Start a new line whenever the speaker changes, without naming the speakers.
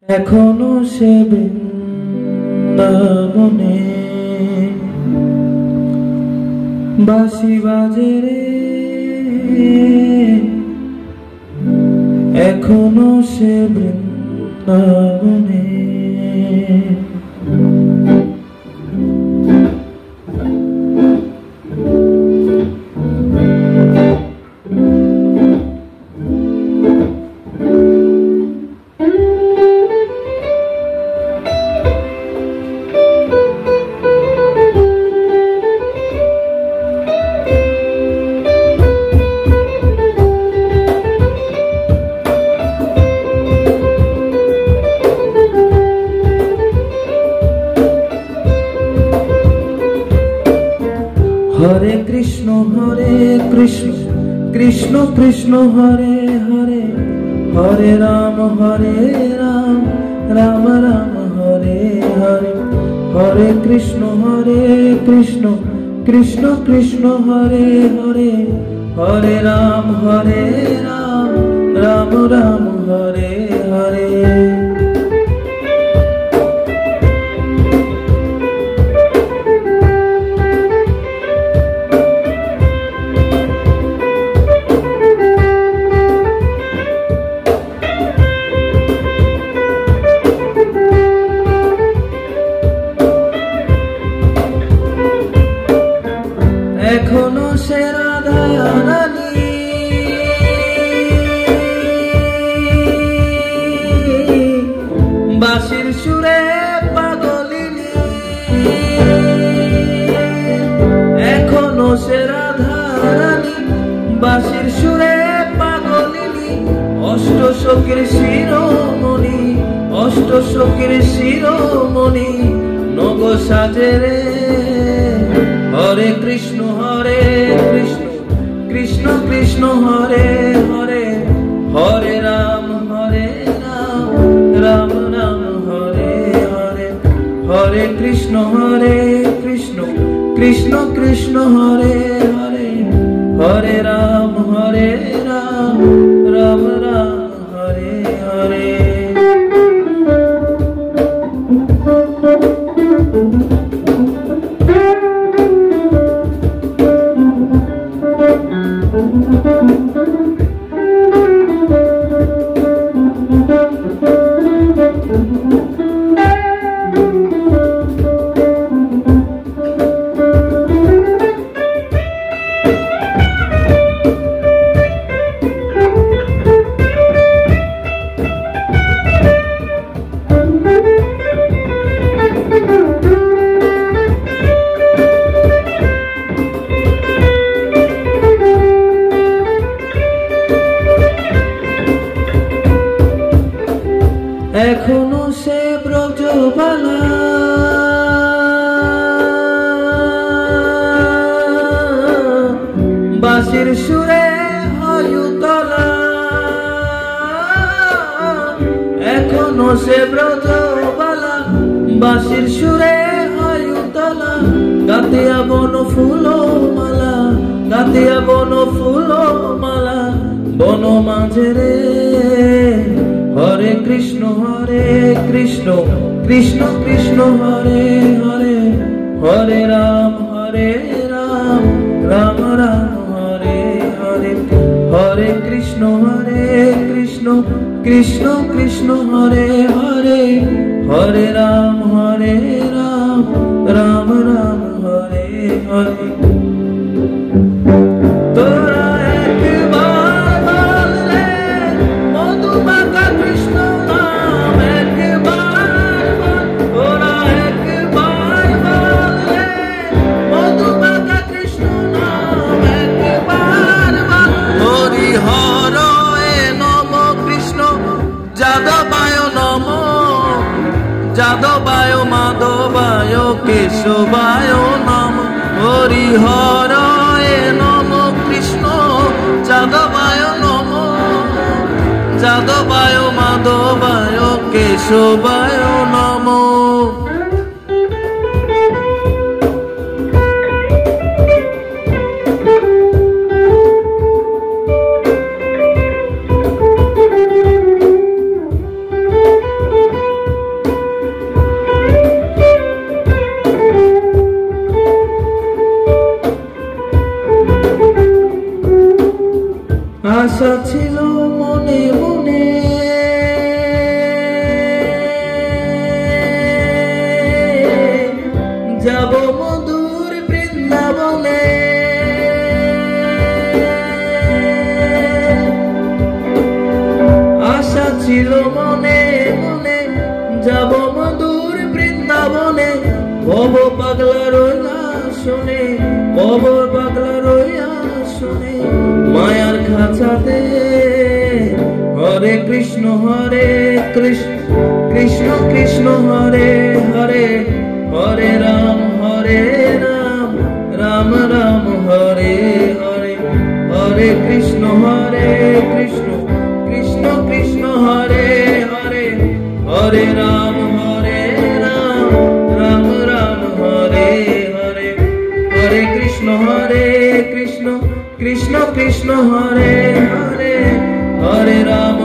এখনো সে বৃন্দাবনে বাঁশি বাজে রে, এখনো সে বৃন্দাবনে। হরে কৃষ্ণ কৃষ্ণ কৃষ্ণ হরে হরে, হরে রাম রাম রাম হরে হরে। হরে কৃষ্ণ কৃষ্ণ কৃষ্ণ হরে হরে, হরে রাম রাম রাম হরে হরে। এখনো সে রাধা রানী বাঁশির সুরে পাগলিনী, এখনো সে রাধা রানী বাঁশির সুরে পাগলিনী। অষ্টসখীর শিরোমণি নব সাজে রে। হরে কৃষ্ণ কৃষ্ণ কৃষ্ণ হরে হরে, হরে রাম রাম রাম হরে হরে। হরে কৃষ্ণ কৃষ্ণ কৃষ্ণ হরে হরে, হরে রাম রাম রাম হরে হরে। এখনো সে ব্রজবালা বাঁশির সুরে হয়ুতলা, এখনো সে ব্রজবালা বাঁশির সুরে হয়ুতলা। গাতিয়া বন ফুল মালা বন মাঝে রে। হরে কৃষ্ণ কৃষ্ণ কৃষ্ণ হরে হরে, হরে রাম রাম রাম হরে হরে। হরে কৃষ্ণ কৃষ্ণ কৃষ্ণ হরে হরে, হরে রাম রাম রাম হরে হরে। তোরা একবার বললে মধুমাখা কৃষ্ণ নাম, একবার তোরা একবার বললে মধুমাখা কৃষ্ণ নাম, একবার হরি হর এ নম কৃষ্ণ যাদবায় নম, যাদবায় মাধবায় কেশবায় নম। হরি হর এ নম কৃষ্ণ যাদবায় নম, যাদবায় মাধবায় কেশবায় নম। বব পাগলা রইয়া শোনে, বব পাগলা রইয়া শোনে মায়ার খাঁচাতে। হরে কৃষ্ণ কৃষ্ণ কৃষ্ণ কৃষ্ণ হরে হরে, হরে রাম রাম রাম হরে হরে। হরে কৃষ্ণ কৃষ্ণ কৃষ্ণ কৃষ্ণ হরে হরে, হরে রাম রাম রাম হরে হরে। হরে কৃষ্ণ কৃষ্ণ কৃষ্ণ কৃষ্ণ হরে হরে, হরে রাম